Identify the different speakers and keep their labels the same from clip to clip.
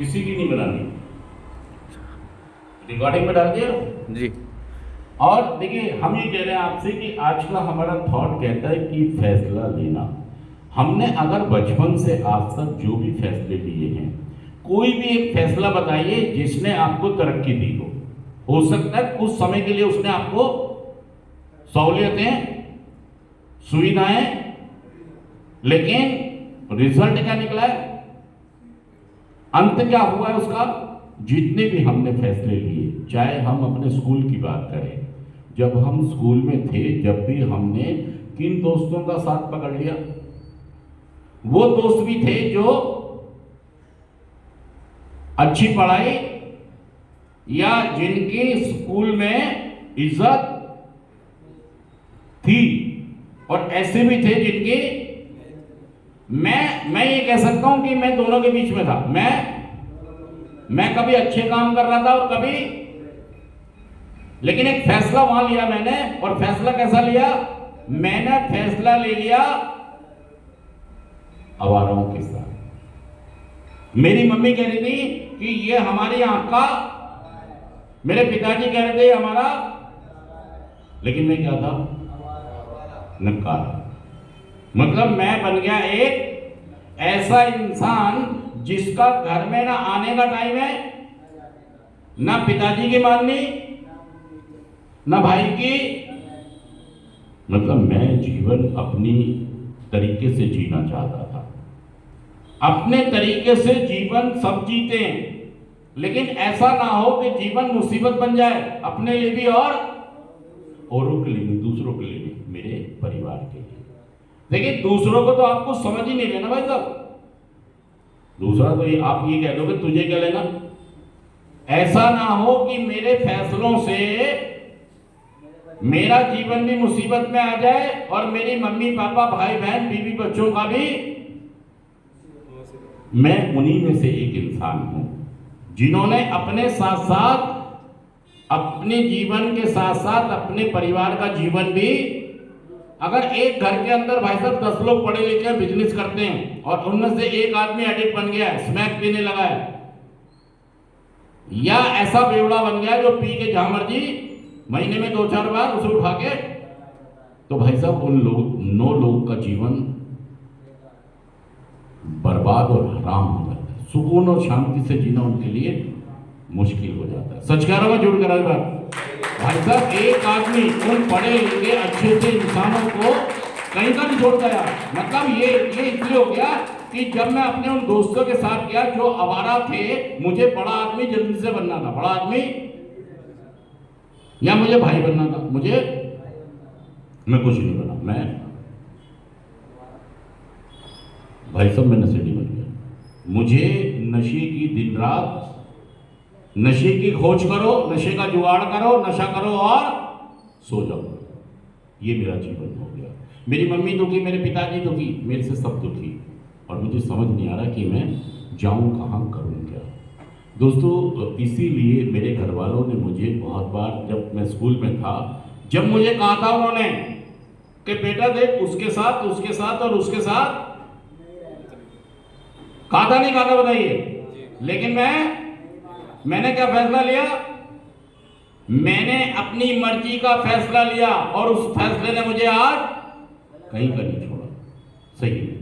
Speaker 1: किसी की नहीं बनानी, रिकॉर्डिंग में डाल दिया
Speaker 2: जी।
Speaker 1: और देखिए हम ये कह रहे हैं आपसे कि आज का हमारा थॉट कहता है कि फैसला लेना। हमने अगर बचपन से आज तक जो भी फैसले लिए हैं, कोई भी एक फैसला बताइए जिसने आपको तरक्की दी हो सकता है कुछ समय के लिए उसने आपको सहूलियतें, सुविधाएं, लेकिन रिजल्ट क्या निकला है, अंत क्या हुआ है उसका। जितने भी हमने फैसले लिए, चाहे हम अपने स्कूल की बात करें, जब हम स्कूल में थे, जब भी हमने किन दोस्तों का साथ पकड़ लिया, वो दोस्त भी थे जो अच्छी पढ़ाई या जिनकी स्कूल में इज्जत थी, और ऐसे भी थे जिनकी, मैं ये कह सकता हूं कि मैं दोनों के बीच में था। मैं कभी अच्छे काम कर रहा था और कभी, लेकिन एक फैसला वहां लिया मैंने, और फैसला कैसा लिया, मैंने फैसला ले लिया आवाराओं के साथ। मेरी मम्मी कह रही थी कि ये हमारी आंख का, मेरे पिताजी कह रहे थे हमारा, लेकिन मैं क्या था, नकार। मतलब मैं बन गया एक ऐसा इंसान जिसका घर में ना आने का टाइम है, ना पिताजी की माननी, ना भाई की। मतलब मैं जीवन अपनी तरीके से जीना चाहता था। अपने तरीके से जीवन सब जीते हैं, लेकिन ऐसा ना हो कि जीवन मुसीबत बन जाए अपने लिए भी और औरों के लिए भी, दूसरों के लिए भी, मेरे परिवार के लिए। देखिए दूसरों को तो आपको समझ ही नहीं लेना भाई साहब, दूसरा तो आप ये कह दो कि तुझे क्या लेना। ऐसा ना हो कि मेरे फैसलों से मेरा जीवन भी मुसीबत में आ जाए और मेरी मम्मी पापा भाई बहन बीवी बच्चों का भी। मैं उन्हीं में से एक इंसान हूं जिन्होंने अपने साथ साथ, अपने जीवन के साथ साथ अपने परिवार का जीवन भी, अगर एक घर के अंदर भाई साहब 10 लोग पढ़े लिखे बिजनेस करते हैं और उनमें से एक आदमी एडिक्ट बन गया है, स्मैक पीने लगा है, या ऐसा बेवड़ा बन गया है जो पी के जहां मर्जी महीने में 2-4 बार उसे उठा के, तो भाई साहब उन लोग 9 लोगों का जीवन बर्बाद और हराम हो जाता है। सुकून और शांति से जीना उनके लिए मुश्किल हो जाता है। सच कह रहा हूं मैं, झूठ कह रहा हूं भाई साहब। एक आदमी उन पढ़े लिखे अच्छे से इंसानों को कहीं का नहीं छोड़ता यार। मतलब ये इसलिए हो गया कि जब मैं अपने उन दोस्तों के साथ गया जो आवारा थे, मुझे बड़ा आदमी जल्दी से बनना था, बड़ा आदमी, या मुझे भाई बनना था, मैं कुछ नहीं बना। मैं भाई साहब मैं नशेड़ी बन गया। मुझे नशे की दिन रात, नशे की खोज करो, नशे का जुगाड़ करो, नशा करो और सो जाओ। ये मेरा जीवन हो गया। मेरी मम्मी दुखी, मेरे पिताजी दुखी, मेरे से सब दुखी, और मुझे समझ नहीं आ रहा कि मैं जाऊं कहां, करूं क्या। दोस्तों इसीलिए मेरे घर वालों ने मुझे बहुत बार, जब मैं स्कूल में था, जब मुझे कहा था उन्होंने कि बेटा देख उसके साथ, उसके साथ और उसके साथ, कहा था नहीं कहा था बताइए। लेकिन मैंने क्या फैसला लिया, मैंने अपनी मर्जी का फैसला लिया, और उस फैसले ने मुझे आज कहीं का नहीं छोड़ा। सही है,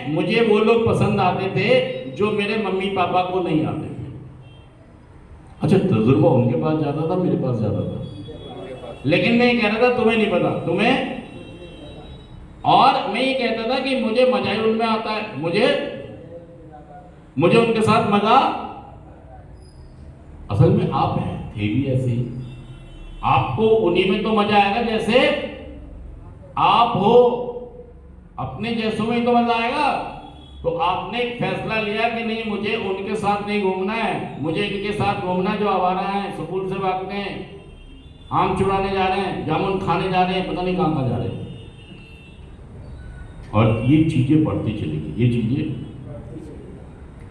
Speaker 1: मुझे वो लोग पसंद आते थे जो मेरे मम्मी पापा को नहीं आते थे। अच्छा तजुर्बा उनके पास ज्यादा था, मेरे पास ज्यादा था, लेकिन मैं ये कह रहा था तुम्हें नहीं पता, तुम्हें, और मैं ये कहता था कि मुझे मजा ही उनमें आता है, मुझे उनके साथ मजा। असल में आप हैं, थे भी ऐसे ही, आपको उन्हीं में तो मजा आएगा जैसे आप हो, अपने जैसों में तो मजा आएगा। तो आपने एक फैसला लिया कि नहीं मुझे उनके साथ नहीं घूमना है, मुझे इनके साथ घूमना जो आवारा हैं, स्कूल से भागते हैं, आम चुराने जा रहे हैं, जामुन खाने जा रहे हैं, पता नहीं कहां जा रहे हैं। और ये चीजें बढ़ती चली गई। ये चीजें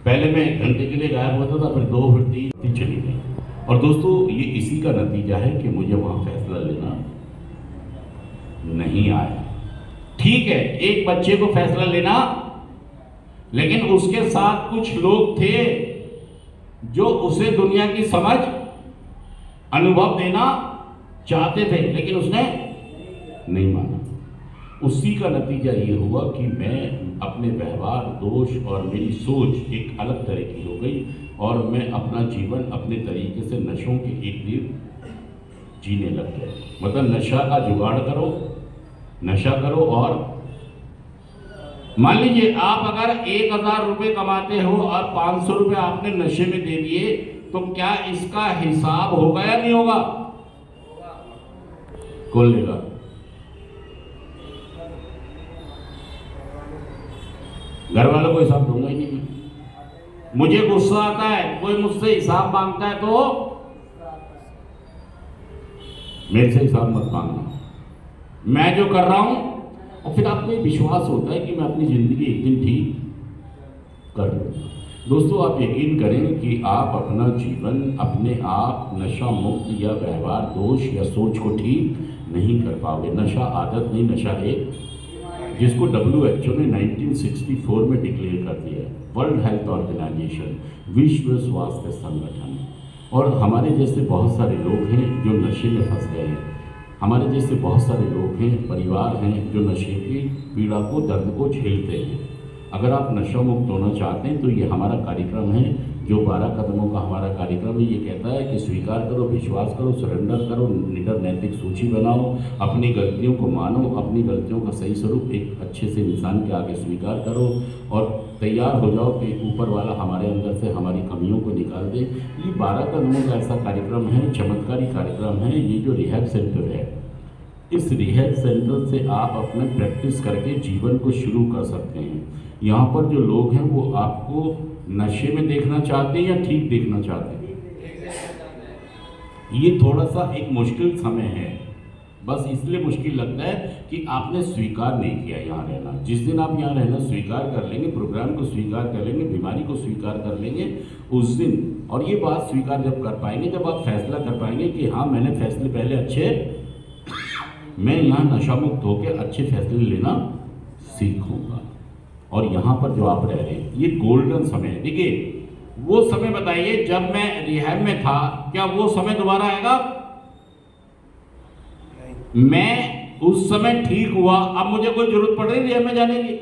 Speaker 1: पहले मैं 1 घंटे के लिए गायब होता था, फिर 2, फिर 3 चली गई। और दोस्तों ये इसी का नतीजा है कि मुझे वहां फैसला लेना नहीं आया। ठीक है, एक बच्चे को फैसला लेना लेकिन उसके साथ कुछ लोग थे जो उसे दुनिया की समझ अनुभव देना चाहते थे, लेकिन उसने नहीं माना। उसी का नतीजा ये हुआ कि मैं अपने व्यवहार, दोष और मेरी सोच एक अलग तरह की हो गई और मैं अपना जीवन अपने तरीके से नशों के इर्द जीने लग गया। मतलब नशा का जुगाड़ करो, नशा करो। और मान लीजिए आप अगर 1000 रुपये कमाते हो और 500 रुपये आपने नशे में दे दिए, तो क्या इसका हिसाब होगा या नहीं होगा? कौन लेगा? घर वालों को हिसाब दूंगा ही नहीं। मुझे गुस्सा आता है, कोई मुझसे हिसाब मांगता है तो मेरे से हिसाब मत मांगना, मैं जो कर रहा हूं। और फिर आपको विश्वास होता है कि मैं अपनी जिंदगी एक दिन ठीक कर लूंगा। दोस्तों, आप यकीन करें कि आप अपना जीवन अपने आप नशा मुक्त या व्यवहार, दोष या सोच को ठीक नहीं कर पाओगे। नशा आदत नहीं, नशा एक, जिसको WHO ने 1964 में डिक्लेयर कर दिया है, वर्ल्ड हेल्थ ऑर्गेनाइजेशन, विश्व स्वास्थ्य संगठन। और हमारे जैसे बहुत सारे लोग हैं जो नशे में फंस गए हैं। हमारे जैसे बहुत सारे लोग हैं, परिवार हैं जो नशे की पीड़ा को, दर्द को झेलते हैं। अगर आप नशा मुक्त होना चाहते हैं तो ये हमारा कार्यक्रम है, जो 12 कदमों का हमारा कार्यक्रम है। ये कहता है कि स्वीकार करो, विश्वास करो, सरेंडर करो, निडर नैतिक सूची बनाओ, अपनी गलतियों को मानो, अपनी गलतियों का सही स्वरूप एक अच्छे से इंसान के आगे स्वीकार करो और तैयार हो जाओ कि ऊपर वाला हमारे अंदर से हमारी कमियों को निकाल दे। ये 12 कदमों का ऐसा कार्यक्रम है, चमत्कारी कार्यक्रम है। ये जो रिहैब सेंटर है, इस रिहैब सेंटर से आप अपने प्रैक्टिस करके जीवन को शुरू कर सकते हैं। यहाँ पर जो लोग हैं वो आपको नशे में देखना चाहते हैं या ठीक देखना चाहते हैं? ये थोड़ा सा एक मुश्किल समय है, बस इसलिए मुश्किल लगता है कि आपने स्वीकार नहीं किया यहाँ रहना। जिस दिन आप यहाँ रहना स्वीकार कर लेंगे, प्रोग्राम को स्वीकार कर लेंगे, बीमारी को स्वीकार कर लेंगे उस दिन, और ये बात स्वीकार जब कर पाएंगे, जब आप फैसला कर पाएंगे कि हाँ मैंने फैसले पहले अच्छे, मैं यहाँ नशा मुक्त होकर अच्छे फैसले लेना सीखूंगा। और यहाँ पर जो आप रह रहे हैं ये गोल्डन समय है। देखिए वो समय बताइए जब मैं रिहैब में था, क्या वो समय दोबारा आएगा? मैं उस समय ठीक हुआ, अब मुझे कोई जरूरत पड़ रही रिहैब में जाने की?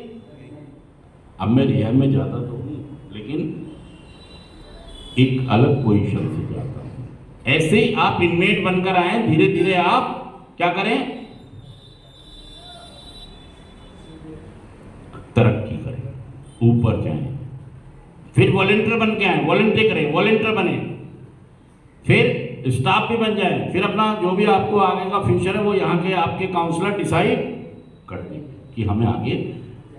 Speaker 1: अब मैं रिहैब में जाता तो हूँ, लेकिन एक अलग पोजीशन से जाता हूँ। ऐसे ही आप इनमेट बनकर आए, धीरे धीरे आप क्या करें? तरक्की करें, ऊपर जाएं, फिर वॉलंटियर बन के आए, वॉलंटियर करें, वॉलंटियर बने, फिर स्टाफ भी बन जाए, फिर अपना जो भी आपको आगे का फ्यूचर है वो यहाँ के आपके काउंसलर डिसाइड कर देंगे कि हमें आगे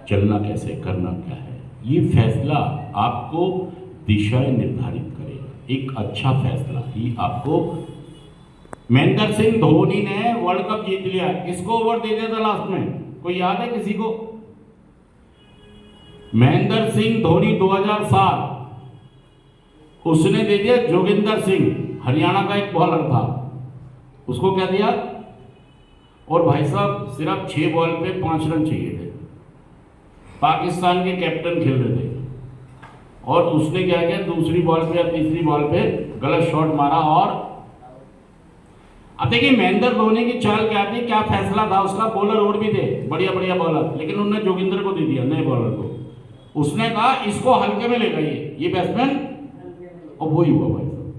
Speaker 1: चलना कैसे, करना क्या है। ये फैसला आपको दिशाएं निर्धारित करेगा, एक अच्छा फैसला ही आपको। महेंद्र सिंह धोनी ने वर्ल्ड कप जीत लिया, किसको ओवर दे दिया था लास्ट में? कोई याद है किसी को? महेंद्र सिंह धोनी 2007, उसने दे दिया जोगिंदर सिंह, हरियाणा का एक बॉलर था, उसको क्या दिया? और भाई साहब सिर्फ 6 बॉल पे 5 रन चाहिए थे, पाकिस्तान के कैप्टन खेल रहे थे, और उसने क्या किया, दूसरी बॉल पे या तीसरी बॉल पे गलत शॉट मारा। और अब देखिए महेंद्र धोनी की चाल क्या थी, क्या फैसला था उसका? बॉलर और भी थे, बढ़िया बढ़िया बॉलर, लेकिन उन्होंने जोगिंदर को दे दिया, नए बॉलर को। उसने कहा इसको हल्के में ले गई ये बैट्समैन, और वही हुआ भाई साहब।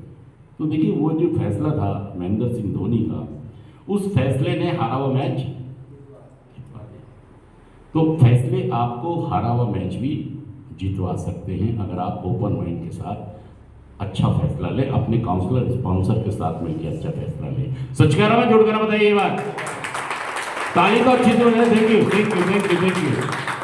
Speaker 1: तो देखिए वो जो फैसला था महेंद्र सिंह धोनी का, उस फैसले ने हारा हुआ मैच जितवा दिया। तो फैसले आपको हारा हुआ मैच भी जितवा सकते हैं अगर आप ओपन माइंड के साथ अच्छा फैसला ले, अपने काउंसलर स्पॉन्सर के साथ मिलकर अच्छा फैसला ले। सच कह रहा मैं, झूठ कह रहा? बताइए ये बात। ताली तो अच्छी तरह। Thank you, thank you, thank you, thank you.